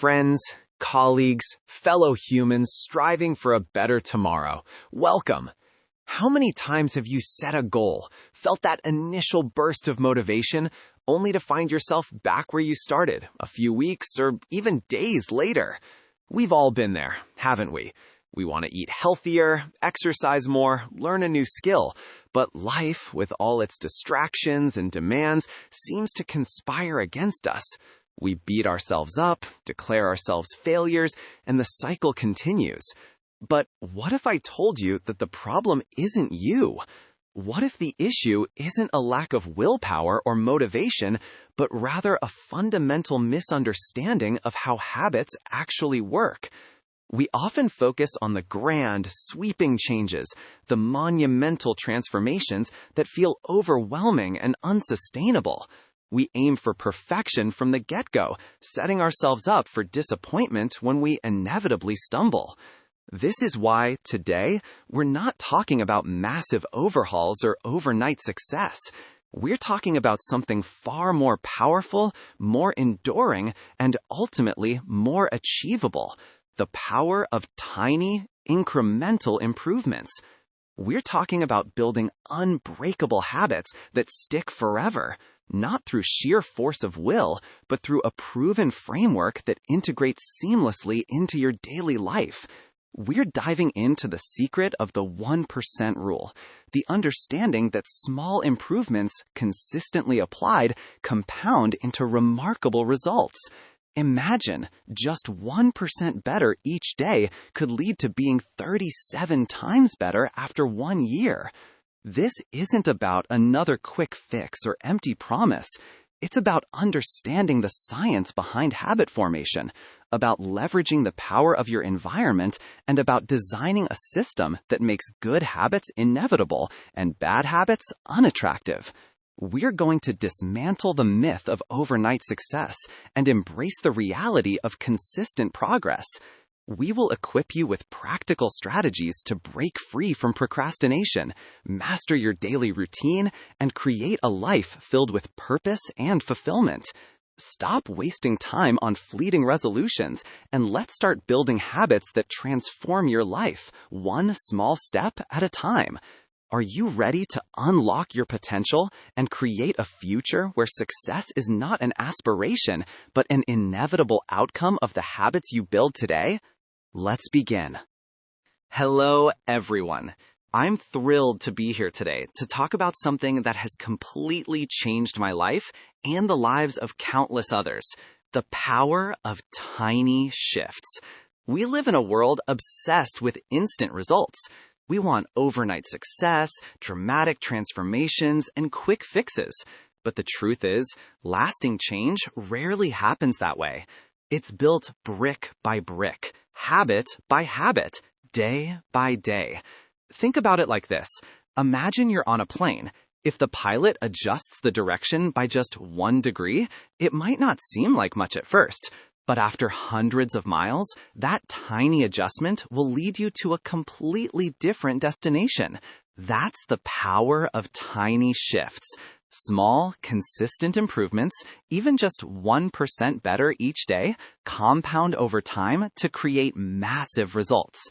Friends, colleagues, fellow humans striving for a better tomorrow, welcome. How many times have you set a goal, felt that initial burst of motivation, only to find yourself back where you started, a few weeks or even days later? We've all been there, haven't we? We want to eat healthier, exercise more, learn a new skill, but life, with all its distractions and demands, seems to conspire against us. We beat ourselves up, declare ourselves failures, and the cycle continues. But what if I told you that the problem isn't you? What if the issue isn't a lack of willpower or motivation, but rather a fundamental misunderstanding of how habits actually work? We often focus on the grand, sweeping changes, the monumental transformations that feel overwhelming and unsustainable. We aim for perfection from the get-go, setting ourselves up for disappointment when we inevitably stumble. This is why, today, we're not talking about massive overhauls or overnight success. We're talking about something far more powerful, more enduring, and ultimately more achievable: the power of tiny, incremental improvements. We're talking about building unbreakable habits that stick forever, not through sheer force of will, but through a proven framework that integrates seamlessly into your daily life. We're diving into the secret of the 1% rule, the understanding that small improvements, consistently applied, compound into remarkable results. Imagine just 1% better each day could lead to being 37 times better after 1 year. This isn't about another quick fix or empty promise. It's about understanding the science behind habit formation, about leveraging the power of your environment, and about designing a system that makes good habits inevitable and bad habits unattractive. We're going to dismantle the myth of overnight success and embrace the reality of consistent progress. We will equip you with practical strategies to break free from procrastination, master your daily routine, and create a life filled with purpose and fulfillment. Stop wasting time on fleeting resolutions, and let's start building habits that transform your life, one small step at a time. Are you ready to unlock your potential and create a future where success is not an aspiration, but an inevitable outcome of the habits you build today? Let's begin. Hello, everyone. I'm thrilled to be here today to talk about something that has completely changed my life and the lives of countless others: the power of tiny shifts. We live in a world obsessed with instant results. We want overnight success, dramatic transformations, and quick fixes. But the truth is, lasting change rarely happens that way. It's built brick by brick, habit by habit, day by day. Think about it like this. Imagine you're on a plane. If the pilot adjusts the direction by just 1 degree, it might not seem like much at first. But after hundreds of miles, that tiny adjustment will lead you to a completely different destination. That's the power of tiny shifts. Small, consistent improvements, even just 1% better each day, compound over time to create massive results.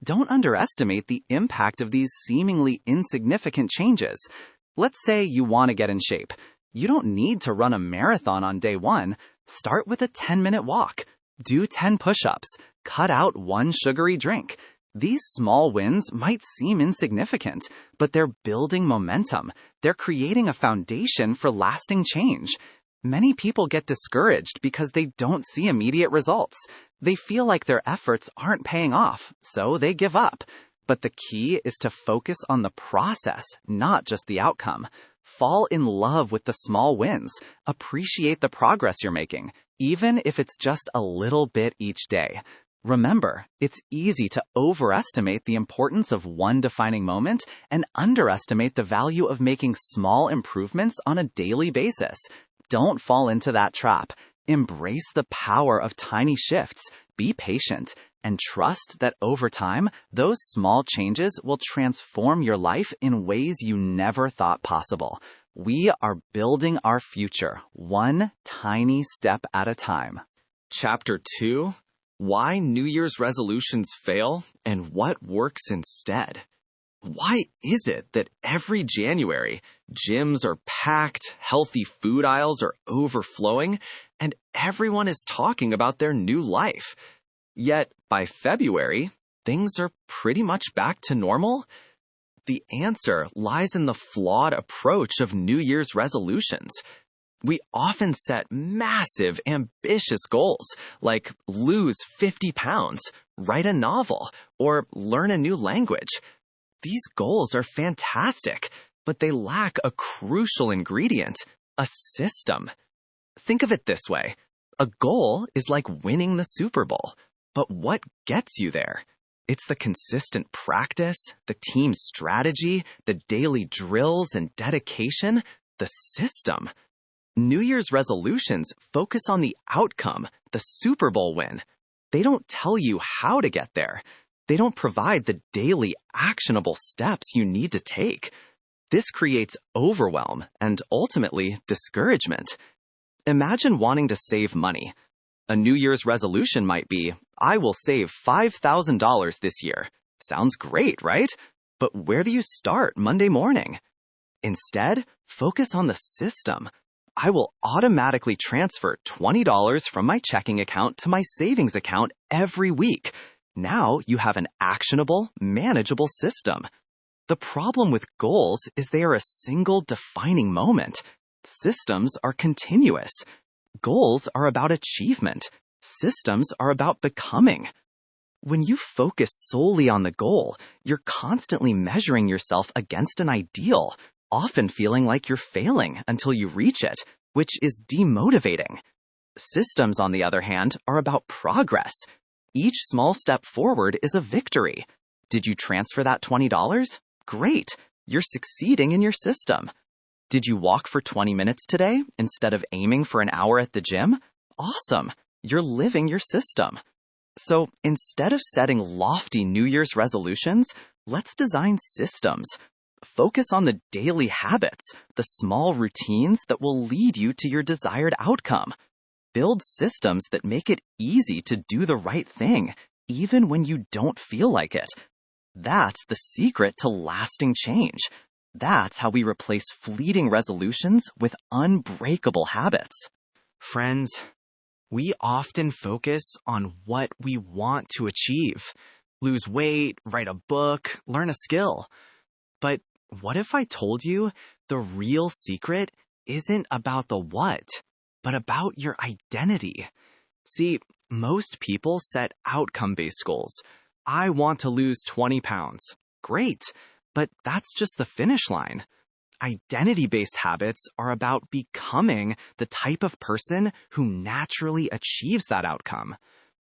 Don't underestimate the impact of these seemingly insignificant changes. Let's say you want to get in shape. You don't need to run a marathon on day 1. Start with a 10-minute walk. Do 10 push-ups. Cut out 1 sugary drink. These small wins might seem insignificant, but they're building momentum. They're creating a foundation for lasting change. Many people get discouraged because they don't see immediate results. They feel like their efforts aren't paying off, so they give up. But the key is to focus on the process, not just the outcome. Fall in love with the small wins. Appreciate the progress you're making, even if it's just a little bit each day. Remember, it's easy to overestimate the importance of one defining moment and underestimate the value of making small improvements on a daily basis. Don't fall into that trap. Embrace the power of tiny shifts, be patient, and trust that over time, those small changes will transform your life in ways you never thought possible. We are building our future, one tiny step at a time. Chapter 2: Why New Year's Resolutions Fail and What Works Instead. Why is it that every January, gyms are packed, healthy food aisles are overflowing, and everyone is talking about their new life? Yet, by February, things are pretty much back to normal? The answer lies in the flawed approach of New Year's resolutions. We often set massive, ambitious goals, like lose 50 pounds, write a novel, or learn a new language. These goals are fantastic, but they lack a crucial ingredient: a system. Think of it this way. A goal is like winning the Super Bowl, but what gets you there? It's the consistent practice, the team strategy, the daily drills and dedication, the system. New Year's resolutions focus on the outcome, the Super Bowl win. They don't tell you how to get there. They don't provide the daily actionable steps you need to take. This creates overwhelm and ultimately discouragement. Imagine wanting to save money. A New Year's resolution might be, I will save $5,000 this year. Sounds great, right? But where do you start Monday morning? Instead, focus on the system. I will automatically transfer $20 from my checking account to my savings account every week. Now you have an actionable, manageable system. The problem with goals is they are a single defining moment. Systems are continuous. Goals are about achievement. Systems are about becoming. When you focus solely on the goal, you're constantly measuring yourself against an ideal, often feeling like you're failing until you reach it, which is demotivating. Systems, on the other hand, are about progress. Each small step forward is a victory. Did you transfer that $20? Great, you're succeeding in your system. Did you walk for 20 minutes today instead of aiming for an hour at the gym? Awesome, you're living your system. So instead of setting lofty New Year's resolutions, let's design systems. Focus on the daily habits, the small routines that will lead you to your desired outcome. Build systems that make it easy to do the right thing, even when you don't feel like it. That's the secret to lasting change. That's how we replace fleeting resolutions with unbreakable habits. Friends, we often focus on what we want to achieve. Lose weight, write a book, learn a skill. But what if I told you the real secret isn't about the what, but about your identity? See, most people set outcome-based goals. I want to lose 20 pounds. Great, but that's just the finish line. Identity-based habits are about becoming the type of person who naturally achieves that outcome.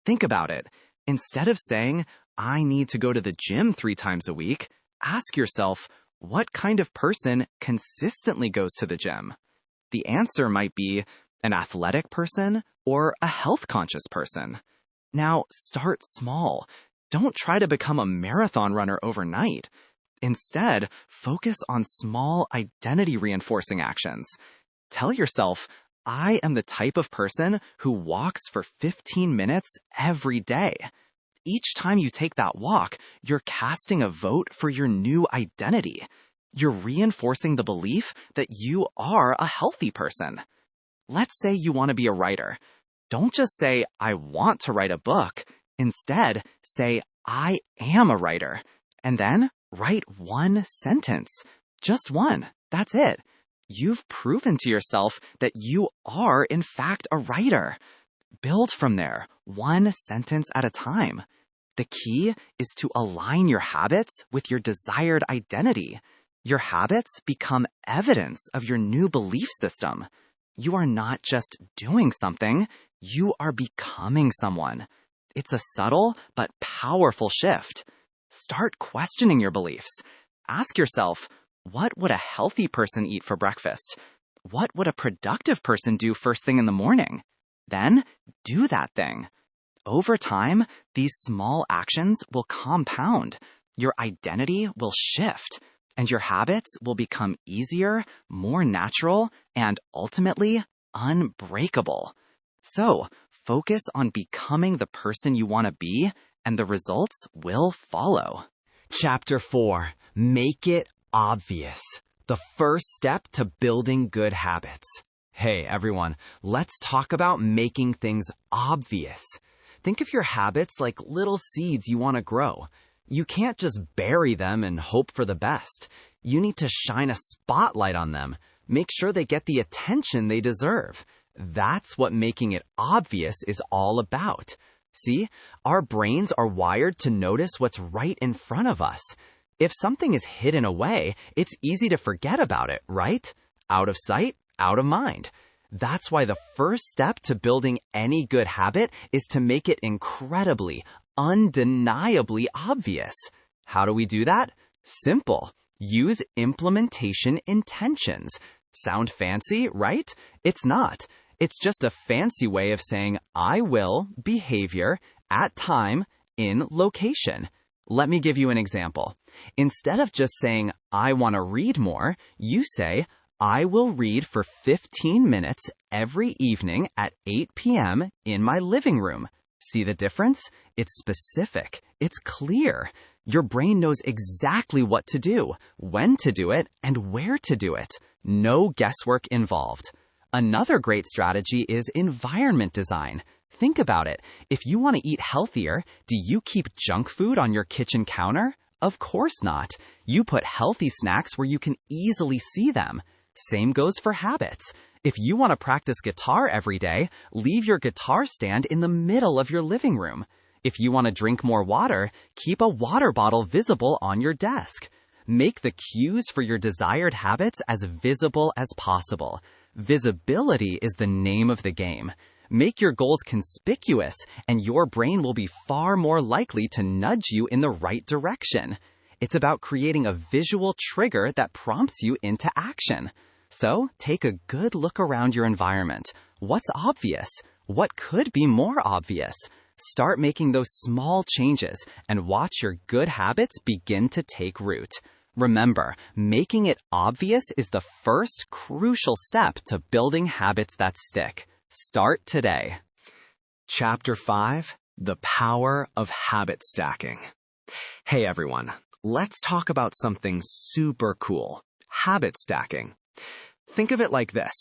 Think about it. Instead of saying, I need to go to the gym 3 times a week, ask yourself, what kind of person consistently goes to the gym? The answer might be an athletic person or a health-conscious person. Now, start small. Don't try to become a marathon runner overnight. Instead, focus on small identity-reinforcing actions. Tell yourself, I am the type of person who walks for 15 minutes every day. Each time you take that walk, you're casting a vote for your new identity. You're reinforcing the belief that you are a healthy person. Let's say you want to be a writer. Don't just say, I want to write a book. Instead, say, I am a writer. And then write 1 sentence. Just 1. That's it. You've proven to yourself that you are, in fact, a writer. Build from there, 1 sentence at a time. The key is to align your habits with your desired identity. Your habits become evidence of your new belief system. You are not just doing something, you are becoming someone. It's a subtle but powerful shift. Start questioning your beliefs. Ask yourself, what would a healthy person eat for breakfast? What would a productive person do first thing in the morning? Then, do that thing. Over time, these small actions will compound. Your identity will shift, and your habits will become easier, more natural, and ultimately unbreakable. So, focus on becoming the person you want to be, and the results will follow. Chapter 4. Make it obvious. The first step to building good habits. Hey, everyone, let's talk about making things obvious. Think of your habits like little seeds you want to grow. You can't just bury them and hope for the best. You need to shine a spotlight on them. Make sure they get the attention they deserve. That's what making it obvious is all about. See, our brains are wired to notice what's right in front of us. If something is hidden away, it's easy to forget about it, right? Out of sight, out of mind. That's why the first step to building any good habit is to make it incredibly, undeniably obvious. How do we do that? Simple. Use implementation intentions. Sound fancy, right? It's not. It's just a fancy way of saying I will behavior at time in location. Let me give you an example. Instead of just saying I want to read more, you say I will read for 15 minutes every evening at 8 p.m. in my living room. See the difference? It's specific. It's clear. Your brain knows exactly what to do, when to do it, and where to do it. No guesswork involved. Another great strategy is environment design. Think about it. If you want to eat healthier, do you keep junk food on your kitchen counter? Of course not. You put healthy snacks where you can easily see them. Same goes for habits. If you want to practice guitar every day, leave your guitar stand in the middle of your living room. If you want to drink more water, keep a water bottle visible on your desk. Make the cues for your desired habits as visible as possible. Visibility is the name of the game. Make your goals conspicuous, and your brain will be far more likely to nudge you in the right direction. It's about creating a visual trigger that prompts you into action. So, take a good look around your environment. What's obvious? What could be more obvious? Start making those small changes and watch your good habits begin to take root. Remember, making it obvious is the first crucial step to building habits that stick. Start today. Chapter 5. The Power of Habit Stacking. Hey everyone, let's talk about something super cool. Habit stacking. Think of it like this.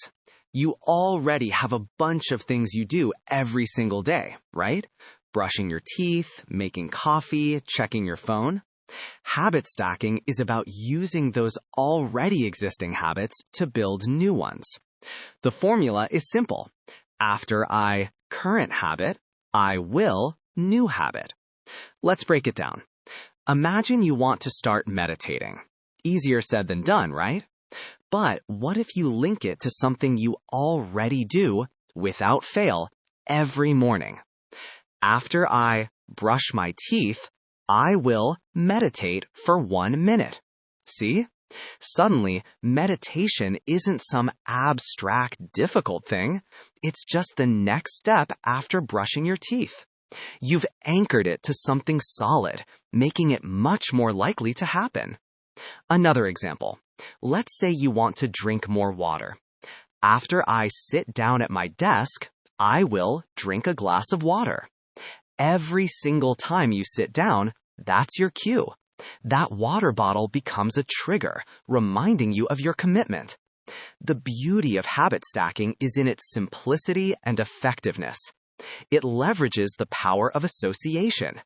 You already have a bunch of things you do every single day, right? Brushing your teeth, making coffee, checking your phone. Habit stacking is about using those already existing habits to build new ones. The formula is simple. After I current habit, I will new habit. Let's break it down. Imagine you want to start meditating. Easier said than done, right? But what if you link it to something you already do without fail every morning? After I brush my teeth, I will meditate for 1 minute. See? Suddenly, meditation isn't some abstract, difficult thing. It's just the next step after brushing your teeth. You've anchored it to something solid, making it much more likely to happen. Another example. Let's say you want to drink more water. After I sit down at my desk, I will drink a glass of water. Every single time you sit down, that's your cue. That water bottle becomes a trigger, reminding you of your commitment. The beauty of habit stacking is in its simplicity and effectiveness. It leverages the power of association.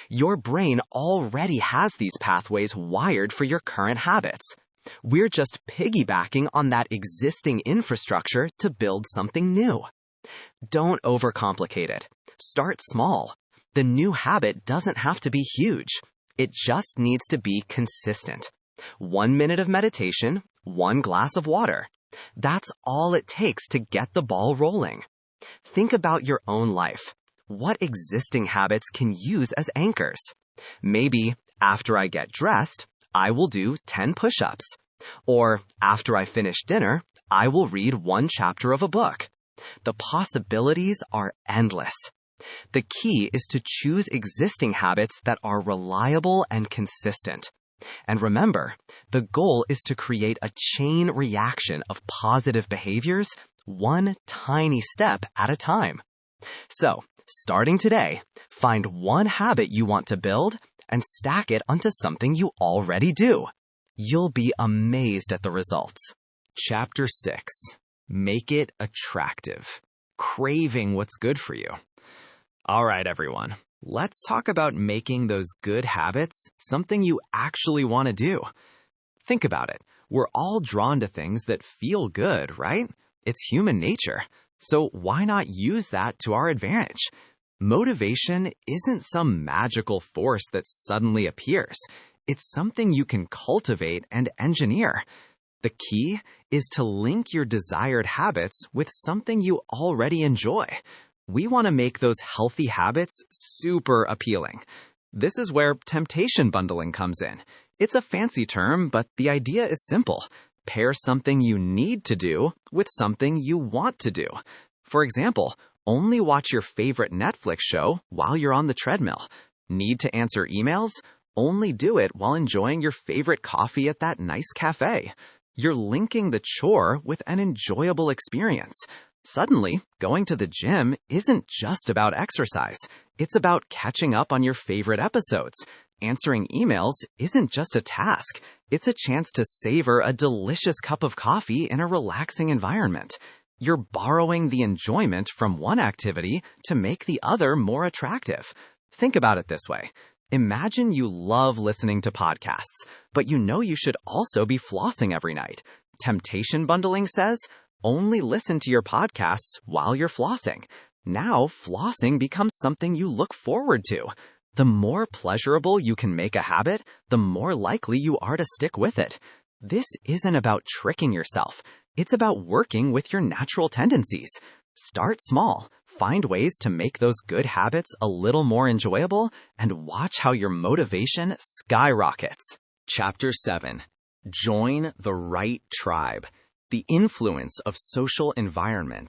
Your brain already has these pathways wired for your current habits. We're just piggybacking on that existing infrastructure to build something new. Don't overcomplicate it. Start small. The new habit doesn't have to be huge. It just needs to be consistent. 1 minute of meditation, 1 glass of water. That's all it takes to get the ball rolling. Think about your own life. What existing habits can use as anchors? Maybe after I get dressed, I will do 10 push-ups. Or after I finish dinner, I will read 1 chapter of a book. The possibilities are endless. The key is to choose existing habits that are reliable and consistent. And remember, the goal is to create a chain reaction of positive behaviors, 1 tiny step at a time. So, starting today, find one habit you want to build and stack it onto something you already do. You'll be amazed at the results. Chapter 6. Make it attractive. Craving what's good for you. All right, everyone. Let's talk about making those good habits something you actually want to do. Think about it. We're all drawn to things that feel good, right? It's human nature. So why not use that to our advantage? Motivation isn't some magical force that suddenly appears. It's something you can cultivate and engineer. The key is to link your desired habits with something you already enjoy. We want to make those healthy habits super appealing. This is where temptation bundling comes in. It's a fancy term, but the idea is simple. Pair something you need to do with something you want to do. For example, only watch your favorite Netflix show while you're on the treadmill. Need to answer emails? Only do it while enjoying your favorite coffee at that nice cafe. You're linking the chore with an enjoyable experience. Suddenly, going to the gym isn't just about exercise. It's about catching up on your favorite episodes. Answering emails isn't just a task. It's a chance to savor a delicious cup of coffee in a relaxing environment. You're borrowing the enjoyment from one activity to make the other more attractive. Think about it this way. Imagine you love listening to podcasts, but you know you should also be flossing every night. Temptation bundling says, only listen to your podcasts while you're flossing. Now, flossing becomes something you look forward to. The more pleasurable you can make a habit, the more likely you are to stick with it. This isn't about tricking yourself. It's about working with your natural tendencies. Start small, find ways to make those good habits a little more enjoyable, and watch how your motivation skyrockets. Chapter 7. Join the right tribe. The influence of social environment.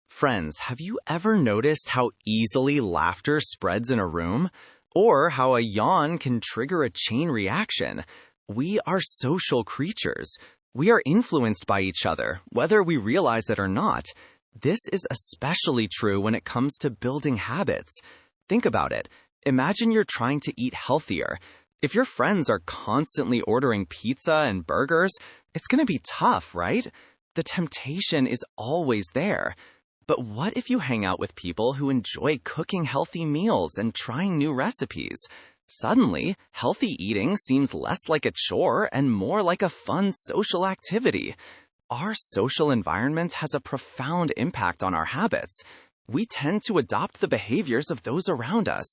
Friends, have you ever noticed how easily laughter spreads in a room? Or how a yawn can trigger a chain reaction? We are social creatures. We are influenced by each other, whether we realize it or not. This is especially true when it comes to building habits. Think about it. Imagine you're trying to eat healthier. If your friends are constantly ordering pizza and burgers, it's going to be tough, right? The temptation is always there. But what if you hang out with people who enjoy cooking healthy meals and trying new recipes? Suddenly, healthy eating seems less like a chore and more like a fun social activity. Our social environment has a profound impact on our habits. We tend to adopt the behaviors of those around us.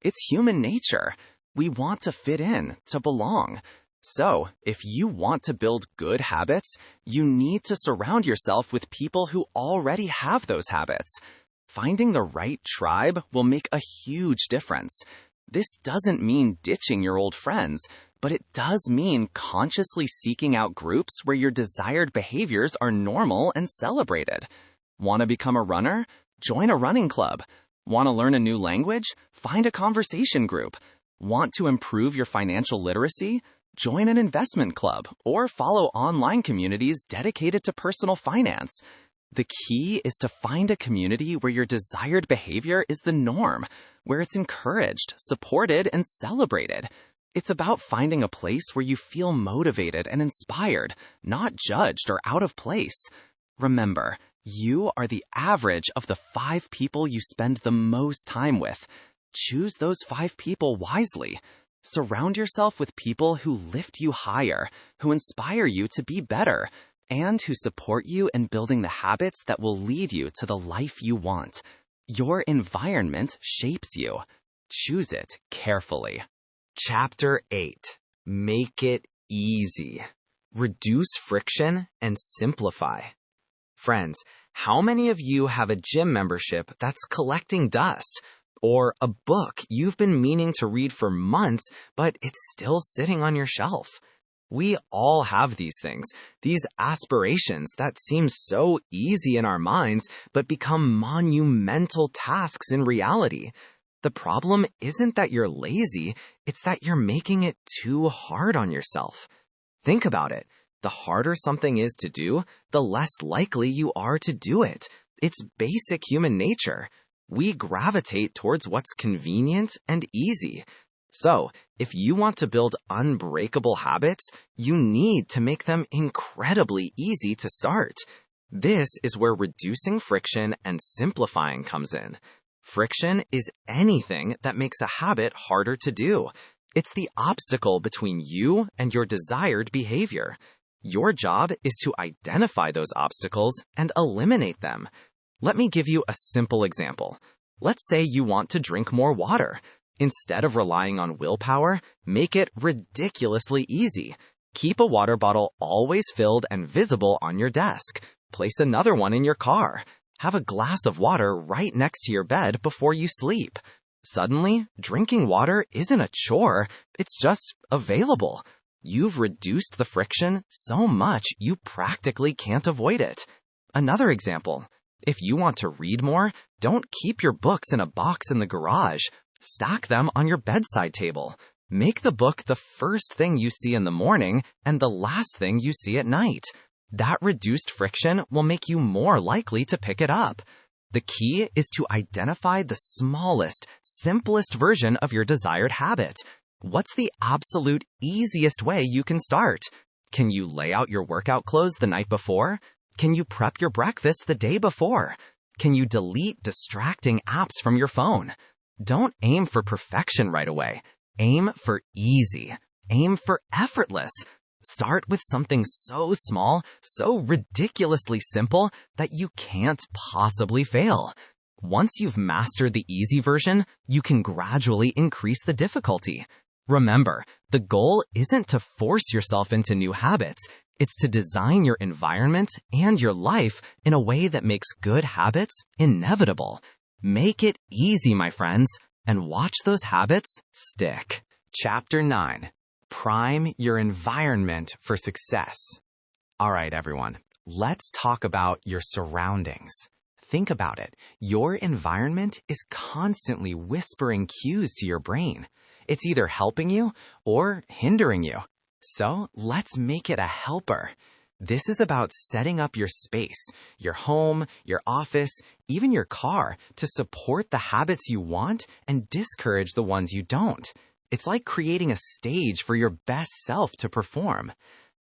It's human nature. We want to fit in, to belong. So, if you want to build good habits, you need to surround yourself with people who already have those habits. Finding the right tribe will make a huge difference. This doesn't mean ditching your old friends, but it does mean consciously seeking out groups where your desired behaviors are normal and celebrated. Want to become a runner? Join a running club. Want to learn a new language? Find a conversation group. Want to improve your financial literacy? Join an investment club or follow online communities dedicated to personal finance. The key is to find a community where your desired behavior is the norm, where it's encouraged, supported, and celebrated. It's about finding a place where you feel motivated and inspired, not judged or out of place. Remember, you are the average of the 5 people you spend the most time with. Choose those 5 people wisely. Surround yourself with people who lift you higher, who inspire you to be better, and who support you in building the habits that will lead you to the life you want. Your environment shapes you. Choose it carefully. Chapter 8. Make it easy. Reduce friction and simplify. Friends, how many of you have a gym membership that's collecting dust? Or a book you've been meaning to read for months, but it's still sitting on your shelf? We all have these things, these aspirations that seem so easy in our minds, but become monumental tasks in reality. The problem isn't that you're lazy, it's that you're making it too hard on yourself. Think about it. The harder something is to do, the less likely you are to do it. It's basic human nature. We gravitate towards what's convenient and easy. So, if you want to build unbreakable habits, you need to make them incredibly easy to start. This is where reducing friction and simplifying comes in. Friction is anything that makes a habit harder to do. It's the obstacle between you and your desired behavior. Your job is to identify those obstacles and eliminate them. Let me give you a simple example. Let's say you want to drink more water. Instead of relying on willpower, make it ridiculously easy. Keep a water bottle always filled and visible on your desk. Place another one in your car. Have a glass of water right next to your bed before you sleep. Suddenly, drinking water isn't a chore, it's just available. You've reduced the friction so much you practically can't avoid it. Another example. If you want to read more, don't keep your books in a box in the garage. Stack them on your bedside table. Make the book the first thing you see in the morning and the last thing you see at night. That reduced friction will make you more likely to pick it up. The key is to identify the smallest, simplest version of your desired habit. What's the absolute easiest way you can start? Can you lay out your workout clothes the night before? Can you prep your breakfast the day before? Can you delete distracting apps from your phone? Don't aim for perfection right away. Aim for easy. Aim for effortless. Start with something so small, so ridiculously simple that you can't possibly fail. Once you've mastered the easy version, you can gradually increase the difficulty. Remember, the goal isn't to force yourself into new habits. It's to design your environment and your life in a way that makes good habits inevitable. Make it easy, my friends, and watch those habits stick. Chapter 9. Prime your environment for success. All right, everyone, let's talk about your surroundings. Think about it. Your environment is constantly whispering cues to your brain. It's either helping you or hindering you. So let's make it a helper. This is about setting up your space, your home, your office, even your car, to support the habits you want and discourage the ones you don't. It's like creating a stage for your best self to perform.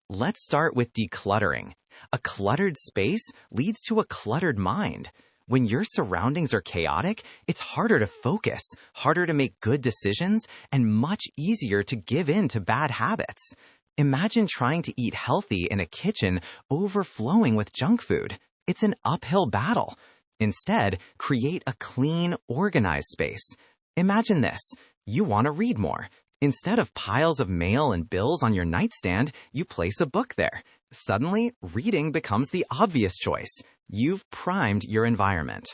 Let's start with decluttering. A cluttered space leads to a cluttered mind. When your surroundings are chaotic, it's harder to focus, harder to make good decisions, and much easier to give in to bad habits. Imagine trying to eat healthy in a kitchen overflowing with junk food. It's an uphill battle. Instead, create a clean, organized space. Imagine this. You want to read more. Instead of piles of mail and bills on your nightstand, you place a book there. Suddenly, reading becomes the obvious choice. You've primed your environment.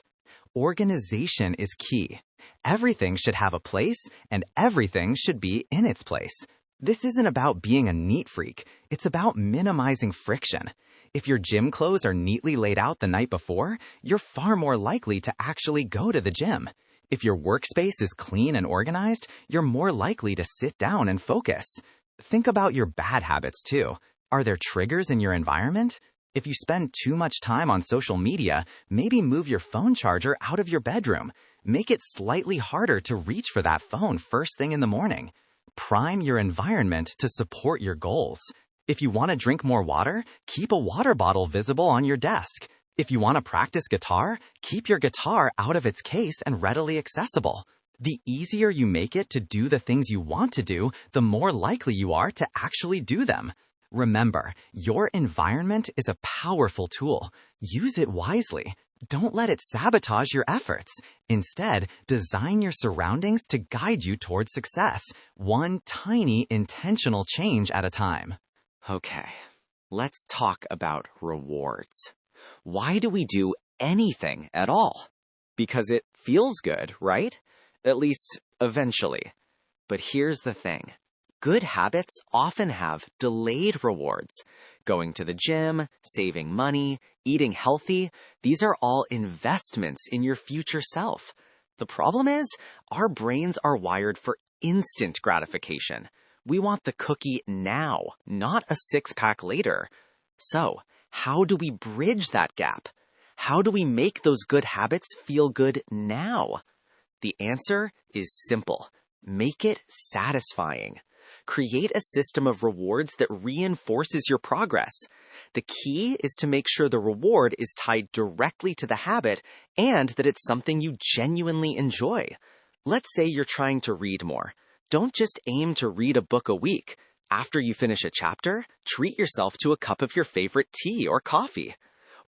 Organization is key. Everything should have a place, and everything should be in its place. This isn't about being a neat freak. It's about minimizing friction. If your gym clothes are neatly laid out the night before, you're far more likely to actually go to the gym. If your workspace is clean and organized, you're more likely to sit down and focus. Think about your bad habits too. Are there triggers in your environment? If you spend too much time on social media, maybe move your phone charger out of your bedroom. Make it slightly harder to reach for that phone first thing in the morning. Prime your environment to support your goals. If you want to drink more water, keep a water bottle visible on your desk. If you want to practice guitar, keep your guitar out of its case and readily accessible. The easier you make it to do the things you want to do, the more likely you are to actually do them. Remember, your environment is a powerful tool. Use it wisely. Don't let it sabotage your efforts. Instead, design your surroundings to guide you towards success, one tiny intentional change at a time. Okay, let's talk about rewards. Why do we do anything at all? Because it feels good, right? At least, eventually. But here's the thing. Good habits often have delayed rewards. Going to the gym, saving money, eating healthy, these are all investments in your future self. The problem is, our brains are wired for instant gratification. We want the cookie now, not a six-pack later. So, how do we bridge that gap? How do we make those good habits feel good now? The answer is simple. Make it satisfying. Create a system of rewards that reinforces your progress. The key is to make sure the reward is tied directly to the habit and that it's something you genuinely enjoy. Let's say you're trying to read more. Don't just aim to read a book a week. After you finish a chapter, treat yourself to a cup of your favorite tea or coffee.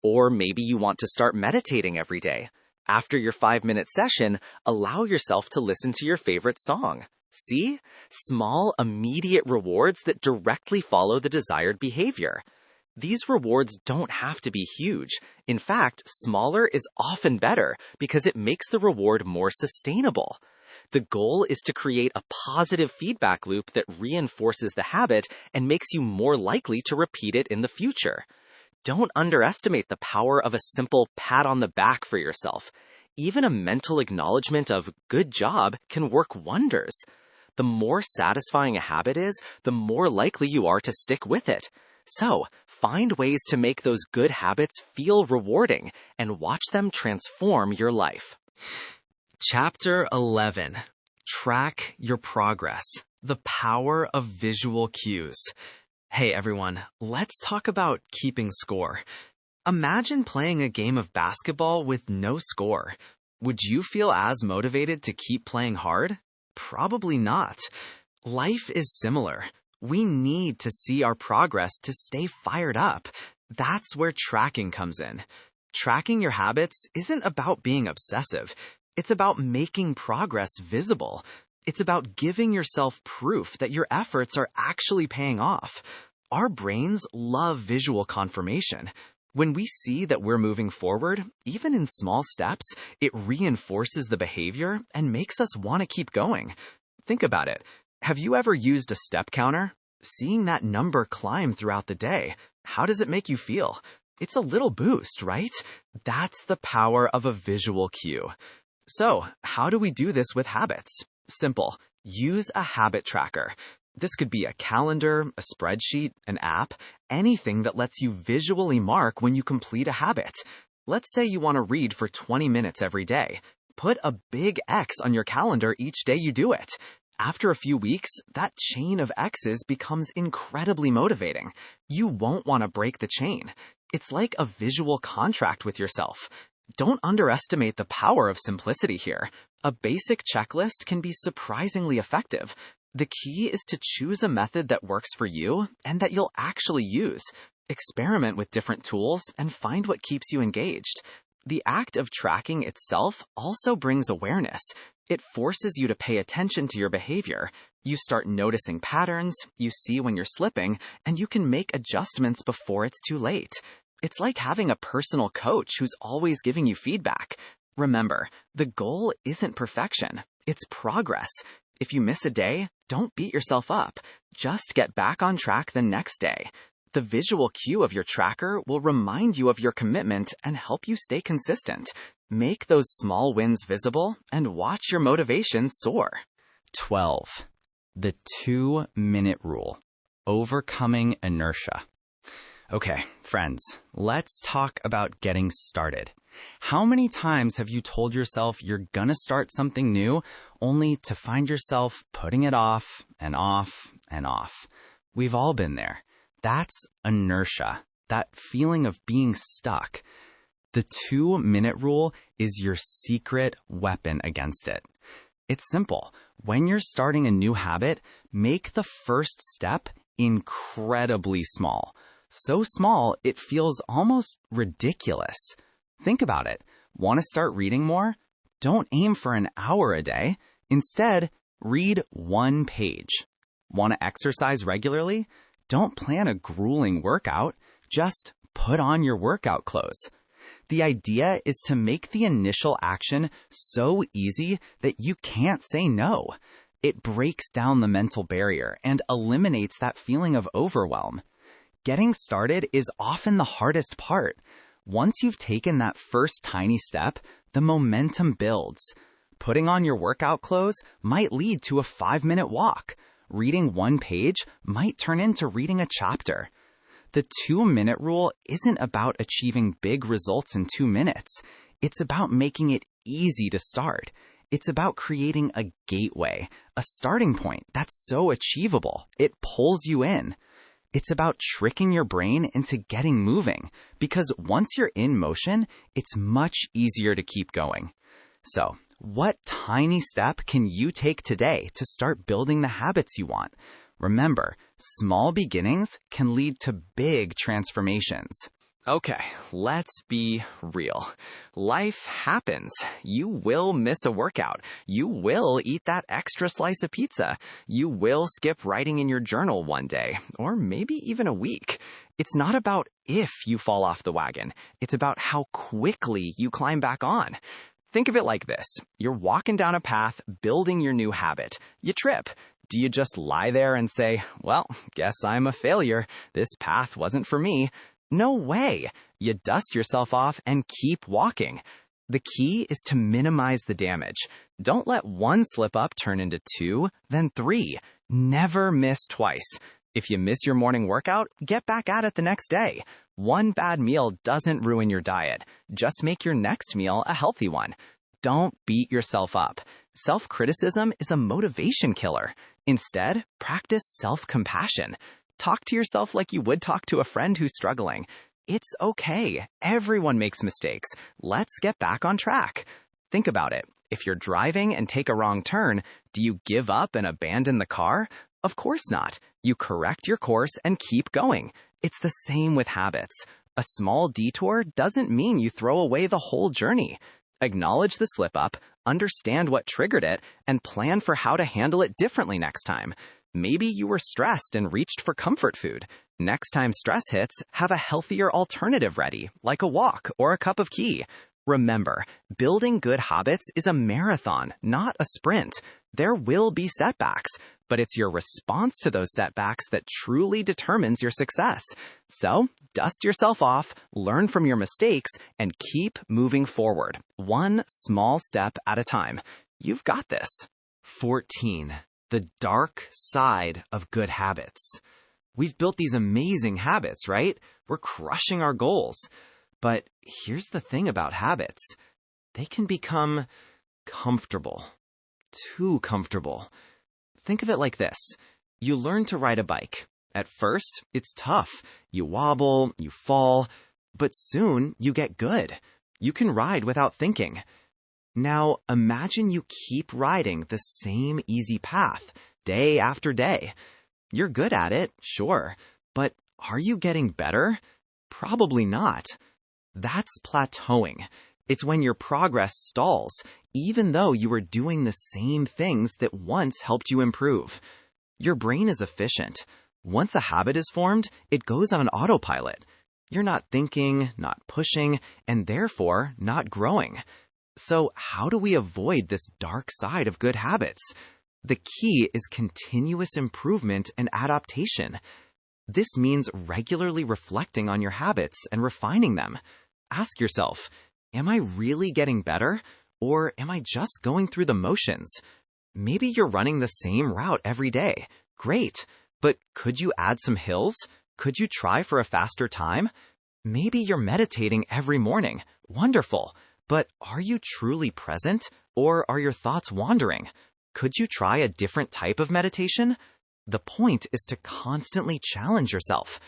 Or maybe you want to start meditating every day. After your 5-minute session, allow yourself to listen to your favorite song. See? Small, immediate rewards that directly follow the desired behavior. These rewards don't have to be huge. In fact, smaller is often better because it makes the reward more sustainable. The goal is to create a positive feedback loop that reinforces the habit and makes you more likely to repeat it in the future. Don't underestimate the power of a simple pat on the back for yourself. Even a mental acknowledgement of "good job" can work wonders. The more satisfying a habit is, the more likely you are to stick with it. So, find ways to make those good habits feel rewarding and watch them transform your life. Chapter 11. Track your progress. The power of visual cues. Hey everyone, let's talk about keeping score. Imagine playing a game of basketball with no score. Would you feel as motivated to keep playing hard? Probably not. Life is similar. We need to see our progress to stay fired up. That's where tracking comes in. Tracking your habits isn't about being obsessive. It's about making progress visible. It's about giving yourself proof that your efforts are actually paying off. Our brains love visual confirmation. When we see that we're moving forward, even in small steps, it reinforces the behavior and makes us want to keep going. Think about it. Have you ever used a step counter? Seeing that number climb throughout the day, how does it make you feel? It's a little boost, right? That's the power of a visual cue. So, how do we do this with habits? Simple. Use a habit tracker. This could be a calendar, a spreadsheet, an app, anything that lets you visually mark when you complete a habit. Let's say you want to read for 20 minutes every day. Put a big X on your calendar each day you do it. After a few weeks, that chain of X's becomes incredibly motivating. You won't want to break the chain. It's like a visual contract with yourself. Don't underestimate the power of simplicity here. A basic checklist can be surprisingly effective. The key is to choose a method that works for you and that you'll actually use. Experiment with different tools and find what keeps you engaged. The act of tracking itself also brings awareness. It forces you to pay attention to your behavior. You start noticing patterns, you see when you're slipping, and you can make adjustments before it's too late. It's like having a personal coach who's always giving you feedback. Remember, the goal isn't perfection, it's progress. If you miss a day, don't beat yourself up. Just get back on track the next day. The visual cue of your tracker will remind you of your commitment and help you stay consistent. Make those small wins visible and watch your motivation soar. 12. The 2-minute rule. Overcoming inertia. Okay, friends, let's talk about getting started. How many times have you told yourself you're gonna start something new, only to find yourself putting it off and off and off? We've all been there. That's inertia, that feeling of being stuck. The 2-minute rule is your secret weapon against it. It's simple. When you're starting a new habit, make the first step incredibly small. So small, it feels almost ridiculous. Think about it. Want to start reading more? Don't aim for an hour a day. Instead, read 1 page. Want to exercise regularly? Don't plan a grueling workout. Just put on your workout clothes. The idea is to make the initial action so easy that you can't say no. It breaks down the mental barrier and eliminates that feeling of overwhelm. Getting started is often the hardest part. Once you've taken that first tiny step, the momentum builds. Putting on your workout clothes might lead to a 5-minute walk. Reading 1 page might turn into reading a chapter. The 2-minute rule isn't about achieving big results in 2 minutes. It's about making it easy to start. It's about creating a gateway, a starting point that's so achievable, it pulls you in. It's about tricking your brain into getting moving, because once you're in motion, it's much easier to keep going. So, what tiny step can you take today to start building the habits you want? Remember, small beginnings can lead to big transformations. Okay, let's be real. Life happens. You will miss a workout. You will eat that extra slice of pizza. You will skip writing in your journal one day, or maybe even a week. It's not about if you fall off the wagon. It's about how quickly you climb back on. Think of it like this. You're walking down a path, building your new habit. You trip. Do you just lie there and say, well, guess I'm a failure. This path wasn't for me? No way. You dust yourself off and keep walking. The key is to minimize the damage. Don't let one slip up turn into 2, then 3. Never miss twice. If you miss your morning workout, get back at it the next day. One bad meal doesn't ruin your diet. Just make your next meal a healthy one. Don't beat yourself up. Self-criticism is a motivation killer. Instead, practice self-compassion. Talk to yourself like you would talk to a friend who's struggling. It's okay. Everyone makes mistakes. Let's get back on track. Think about it. If you're driving and take a wrong turn, do you give up and abandon the car? Of course not. You correct your course and keep going. It's the same with habits. A small detour doesn't mean you throw away the whole journey. Acknowledge the slip-up, understand what triggered it, and plan for how to handle it differently next time. Maybe you were stressed and reached for comfort food. Next time stress hits, have a healthier alternative ready, like a walk or a cup of tea. Remember, building good habits is a marathon, not a sprint. There will be setbacks, but it's your response to those setbacks that truly determines your success. So, dust yourself off, learn from your mistakes, and keep moving forward, one small step at a time. You've got this. 14. The dark side of good habits. We've built these amazing habits, right? We're crushing our goals. But here's the thing about habits. They can become comfortable. Too comfortable. Think of it like this. You learn to ride a bike. At first, it's tough. You wobble, you fall, but soon you get good. You can ride without thinking. Now, imagine you keep riding the same easy path, day after day. You're good at it, sure, but are you getting better? Probably not. That's plateauing. It's when your progress stalls, even though you were doing the same things that once helped you improve. Your brain is efficient. Once a habit is formed, it goes on autopilot. You're not thinking, not pushing, and therefore not growing. So how do we avoid this dark side of good habits? The key is continuous improvement and adaptation. This means regularly reflecting on your habits and refining them. Ask yourself, am I really getting better, or am I just going through the motions? Maybe you're running the same route every day. Great, but could you add some hills? Could you try for a faster time? Maybe you're meditating every morning. Wonderful. But are you truly present, or are your thoughts wandering? Could you try a different type of meditation? The point is to constantly challenge yourself.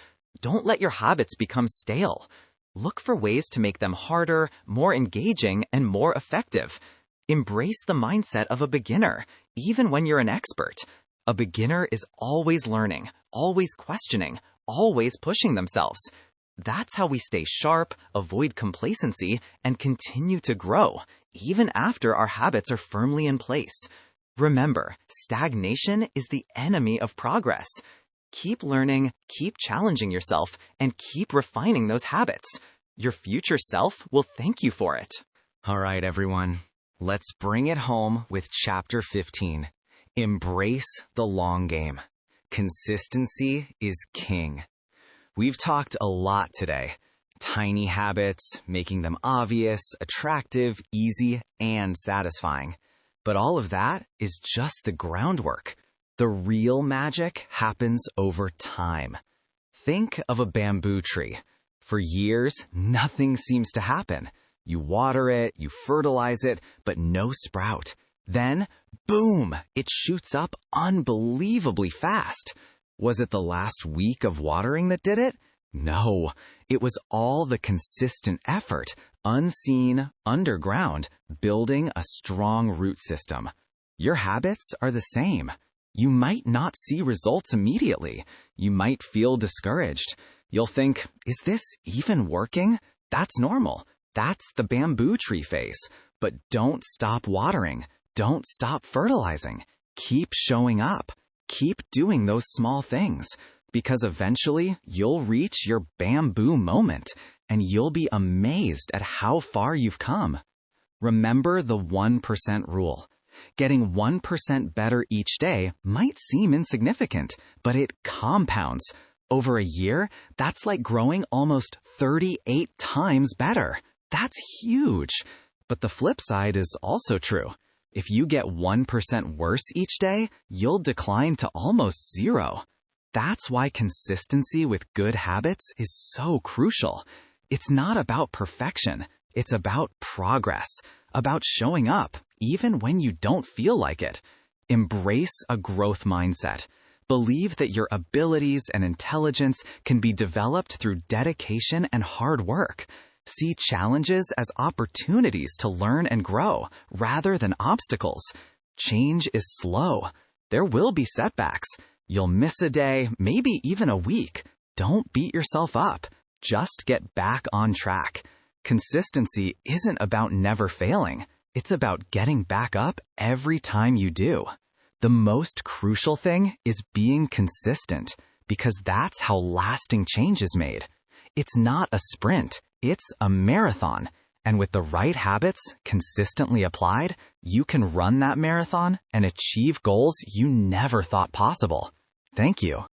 Don't let your habits become stale. Look for ways to make them harder, more engaging, and more effective. Embrace the mindset of a beginner, even when you're an expert. A beginner is always learning, always questioning, always pushing themselves. That's how we stay sharp, avoid complacency, and continue to grow, even after our habits are firmly in place. Remember, stagnation is the enemy of progress. Keep learning, keep challenging yourself, and keep refining those habits. Your future self will thank you for it. All right, everyone. Let's bring it home with Chapter 15. Embrace the long game. Consistency is king. We've talked a lot today. Tiny habits, making them obvious, attractive, easy, and satisfying. But all of that is just the groundwork. The real magic happens over time. Think of a bamboo tree. For years, nothing seems to happen. You water it, you fertilize it, but no sprout. Then, boom, it shoots up unbelievably fast. Was it the last week of watering that did it? No, it was all the consistent effort, unseen, underground, building a strong root system. Your habits are the same. You might not see results immediately. You might feel discouraged. You'll think, is this even working? That's normal. That's the bamboo tree phase. But don't stop watering. Don't stop fertilizing. Keep showing up. Keep doing those small things, because eventually you'll reach your bamboo moment and you'll be amazed at how far you've come. Remember the 1% rule. Getting 1% better each day might seem insignificant, but it compounds. Over a year, that's like growing almost 38 times better. That's huge. But the flip side is also true. If you get 1% worse each day, you'll decline to almost 0. That's why consistency with good habits is so crucial. It's not about perfection. It's about progress, about showing up, even when you don't feel like it. Embrace a growth mindset. Believe that your abilities and intelligence can be developed through dedication and hard work. See challenges as opportunities to learn and grow, rather than obstacles. Change is slow. There will be setbacks. You'll miss a day, maybe even a week. Don't beat yourself up. Just get back on track. Consistency isn't about never failing. It's about getting back up every time you do. The most crucial thing is being consistent, because that's how lasting change is made. It's not a sprint, it's a marathon. And with the right habits consistently applied, you can run that marathon and achieve goals you never thought possible. Thank you.